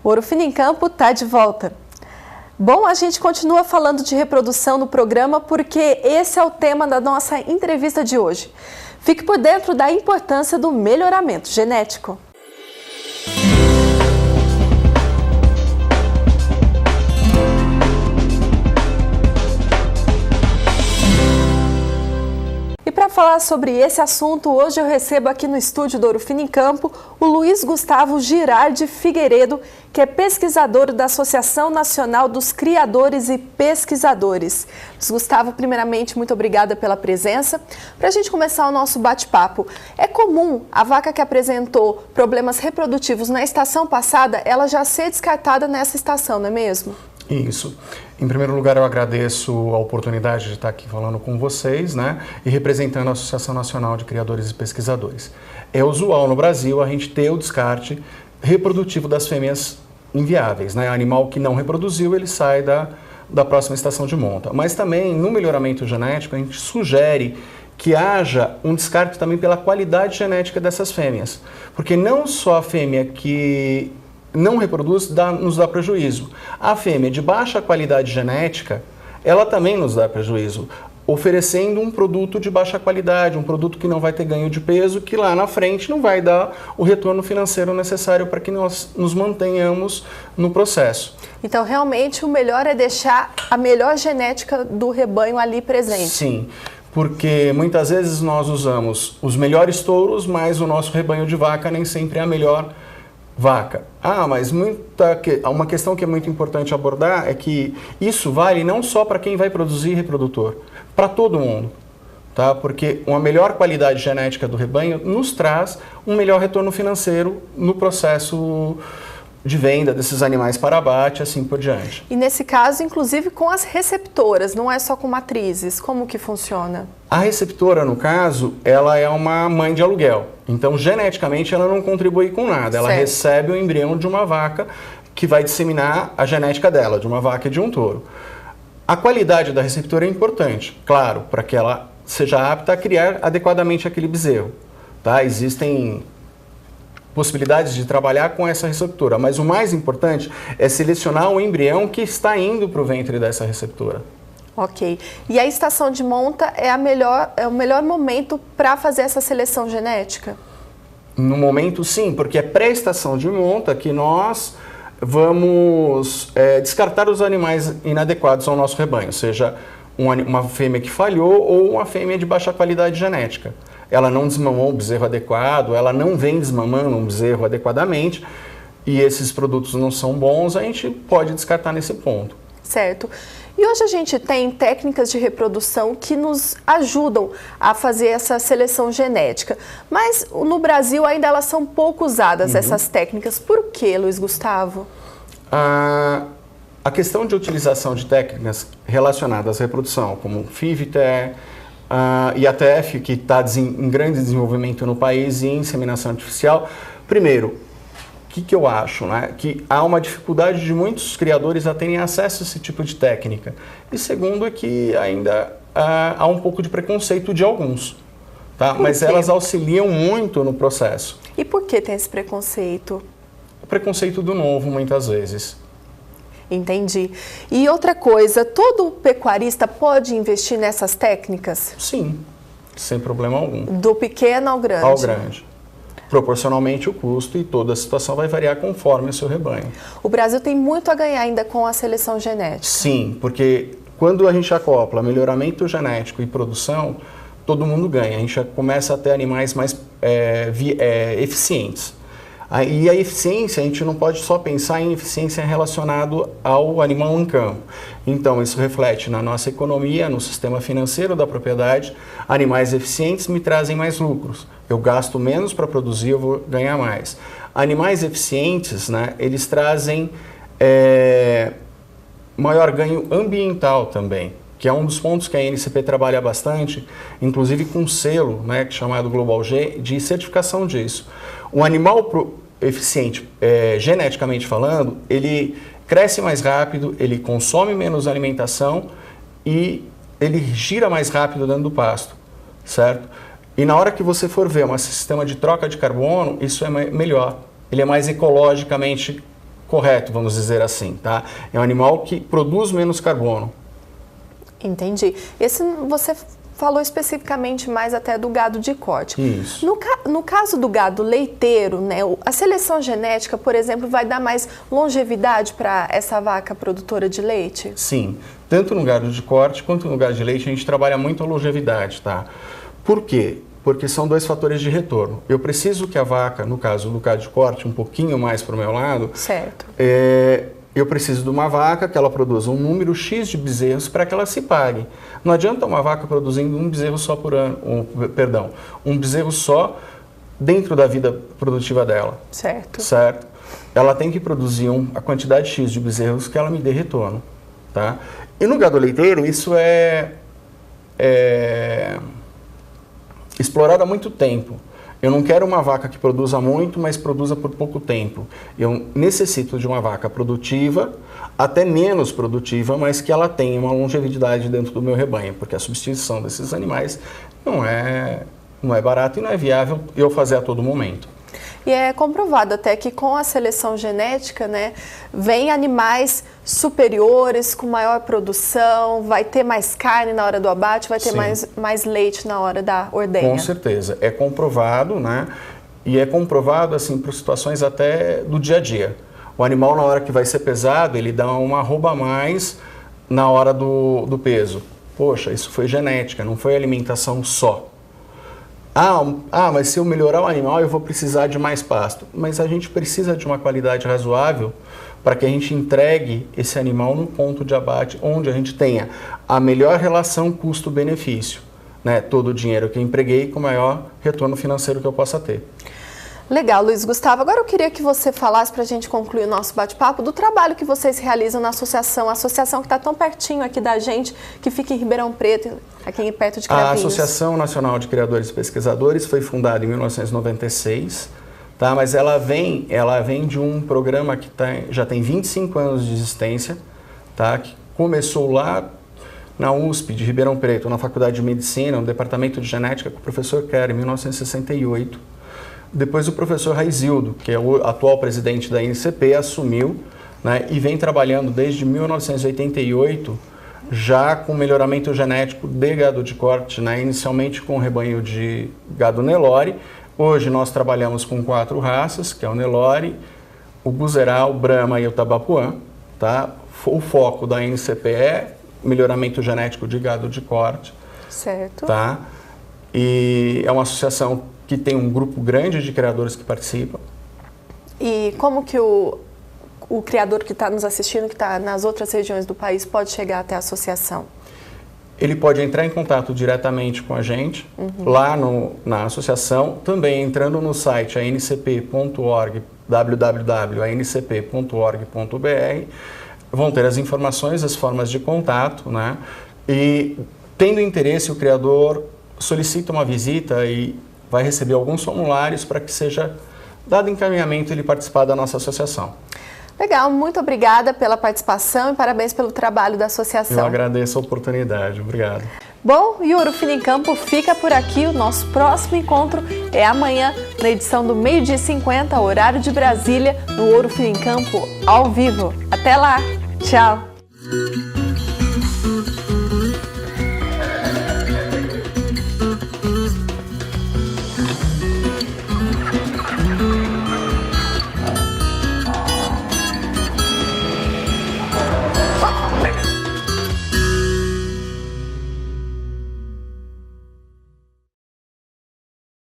Ouro Fino em Campo está de volta. Bom, a gente continua falando de reprodução no programa porque esse é o tema da nossa entrevista de hoje. Fique por dentro da importância do melhoramento genético. E para falar sobre esse assunto, hoje eu recebo aqui no estúdio do Ouro Fino em Campo o Luiz Gustavo Girardi Figueiredo, que é pesquisador da Associação Nacional dos Criadores e Pesquisadores. Luiz Gustavo, primeiramente, muito obrigada pela presença. Para a gente começar o nosso bate-papo, é comum a vaca que apresentou problemas reprodutivos na estação passada, ela já ser descartada nessa estação, não é mesmo? Isso. Em primeiro lugar, eu agradeço a oportunidade de estar aqui falando com vocês, e representando a Associação Nacional de Criadores e Pesquisadores. É usual no Brasil a gente ter o descarte reprodutivo das fêmeas inviáveis, Animal que não reproduziu, ele sai da próxima estação de monta. Mas também, no melhoramento genético, a gente sugere que haja um descarte também pela qualidade genética dessas fêmeas. Porque não só a fêmea que não reproduz nos dá prejuízo. A fêmea de baixa qualidade genética, ela também nos dá prejuízo, oferecendo um produto de baixa qualidade, um produto que não vai ter ganho de peso, que lá na frente não vai dar o retorno financeiro necessário para que nós nos mantenhamos no processo. Então, realmente, o melhor é deixar a melhor genética do rebanho ali presente. Sim. Porque muitas vezes nós usamos os melhores touros, mas o nosso rebanho de vaca nem sempre é a melhor vaca. Mas uma questão que é muito importante abordar é que isso vale não só para quem vai produzir reprodutor, para todo mundo, Porque uma melhor qualidade genética do rebanho nos traz um melhor retorno financeiro no processo de venda desses animais para abate, assim por diante. E nesse caso, inclusive com as receptoras, não é só com matrizes, como que funciona? A receptora, no caso, ela é uma mãe de aluguel. Então, geneticamente, ela não contribui com nada. Ela recebe o embrião de uma vaca que vai disseminar a genética dela, de uma vaca e de um touro. A qualidade da receptora é importante, claro, para que ela seja apta a criar adequadamente aquele bezerro. Existem possibilidades de trabalhar com essa receptora, mas o mais importante é selecionar o embrião que está indo para o ventre dessa receptora. Ok. E a estação de monta é o melhor momento para fazer essa seleção genética? No momento, sim, porque é pré-estação de monta que nós vamos descartar os animais inadequados ao nosso rebanho, seja uma fêmea que falhou ou uma fêmea de baixa qualidade genética. Ela não desmamou o bezerro adequado, ela não vem desmamando um bezerro adequadamente e esses produtos não são bons, a gente pode descartar nesse ponto. Certo. E hoje a gente tem técnicas de reprodução que nos ajudam a fazer essa seleção genética, mas no Brasil ainda elas são pouco usadas, essas técnicas. Por quê, Luiz Gustavo? A questão de utilização de técnicas relacionadas à reprodução, como FIV-TE, e a TF, que está em grande desenvolvimento no país, e inseminação artificial. Primeiro, o que eu acho? Que há uma dificuldade de muitos criadores a terem acesso a esse tipo de técnica. E segundo, é que ainda há um pouco de preconceito de alguns. Mas elas auxiliam muito no processo. E por que tem esse preconceito? O preconceito do novo, muitas vezes. Entendi. E outra coisa, todo pecuarista pode investir nessas técnicas? Sim, sem problema algum. Do pequeno ao grande? Ao grande. Proporcionalmente o custo e toda a situação vai variar conforme o seu rebanho. O Brasil tem muito a ganhar ainda com a seleção genética. Sim, porque quando a gente acopla melhoramento genético e produção, todo mundo ganha. A gente já começa a ter animais mais eficientes. E a eficiência, a gente não pode só pensar em eficiência relacionado ao animal em campo. Então, isso reflete na nossa economia, no sistema financeiro da propriedade. Animais eficientes me trazem mais lucros. Eu gasto menos para produzir, eu vou ganhar mais. Animais eficientes, eles trazem maior ganho ambiental também, que é um dos pontos que a NCP trabalha bastante, inclusive com selo, chamado Global G, de certificação disso. O animal eficiente, geneticamente falando, ele cresce mais rápido, ele consome menos alimentação e ele gira mais rápido dentro do pasto, certo? E na hora que você for ver um sistema de troca de carbono, isso é melhor. Ele é mais ecologicamente correto, vamos dizer assim, tá? É um animal que produz menos carbono. Entendi. Esse você falou especificamente mais até do gado de corte. Isso. No caso do gado leiteiro, né, a seleção genética, por exemplo, vai dar mais longevidade para essa vaca produtora de leite? Sim. Tanto no gado de corte quanto no gado de leite a gente trabalha muito a longevidade, tá? Por quê? Porque são dois fatores de retorno. Eu preciso que a vaca, no caso do gado de corte, um pouquinho mais para o meu lado. Certo. Eu preciso de uma vaca que ela produza um número X de bezerros para que ela se pague. Não adianta uma vaca produzindo um bezerro só por ano, um bezerro só dentro da vida produtiva dela. Certo. Certo? Ela tem que produzir a quantidade X de bezerros que ela me dê retorno, tá? E no gado leiteiro isso é explorado há muito tempo. Eu não quero uma vaca que produza muito, mas produza por pouco tempo. Eu necessito de uma vaca produtiva, até menos produtiva, mas que ela tenha uma longevidade dentro do meu rebanho, porque a substituição desses animais não é barato e não é viável eu fazer a todo momento. E é comprovado até que com a seleção genética, né, vem animais superiores, com maior produção, vai ter mais carne na hora do abate, vai ter mais leite na hora da ordenha. Com certeza. É comprovado, né? E é comprovado, assim, por situações até do dia a dia. O animal, na hora que vai ser pesado, ele dá uma arroba a mais na hora do peso. Poxa, isso foi genética, não foi alimentação só. Mas se eu melhorar o animal, eu vou precisar de mais pasto. Mas a gente precisa de uma qualidade razoável para que a gente entregue esse animal no ponto de abate onde a gente tenha a melhor relação custo-benefício, né? Todo o dinheiro que eu empreguei com o maior retorno financeiro que eu possa ter. Legal, Luiz Gustavo. Agora eu queria que você falasse, para a gente concluir o nosso bate-papo, do trabalho que vocês realizam na associação, a associação que está tão pertinho aqui da gente, que fica em Ribeirão Preto, aqui perto de Cravinhos. A Associação Nacional de Criadores e Pesquisadores foi fundada em 1996, tá? Mas ela vem de um programa que já tem 25 anos de existência, tá? Que começou lá na USP de Ribeirão Preto, na Faculdade de Medicina, no Departamento de Genética, com o professor Kerr, em 1968. Depois o professor Raizildo, que é o atual presidente da INCP, assumiu, né, e vem trabalhando desde 1988 já com melhoramento genético de gado de corte, né, inicialmente com o rebanho de gado Nelore. Hoje nós trabalhamos com 4 raças, que é o Nelore, o Buzeral, o Brahma e o Tabapuã. Tá? O foco da INCP é melhoramento genético de gado de corte. Certo. Tá? E é uma associação que tem um grupo grande de criadores que participam. E como que o criador que está nos assistindo, que está nas outras regiões do país, pode chegar até a associação? Ele pode entrar em contato diretamente com a gente, lá na associação, também entrando no site ancp.org, www.ancp.org.br, vão ter as informações, as formas de contato, né? E, tendo interesse, o criador solicita uma visita e vai receber alguns formulários para que seja dado encaminhamento e ele participar da nossa associação. Legal, muito obrigada pela participação e parabéns pelo trabalho da associação. Eu agradeço a oportunidade, obrigado. Bom, e o Ouro Fino em Campo fica por aqui. O nosso próximo encontro é amanhã, na edição do 12h50, horário de Brasília, no Ouro Fino em Campo, ao vivo. Até lá, tchau!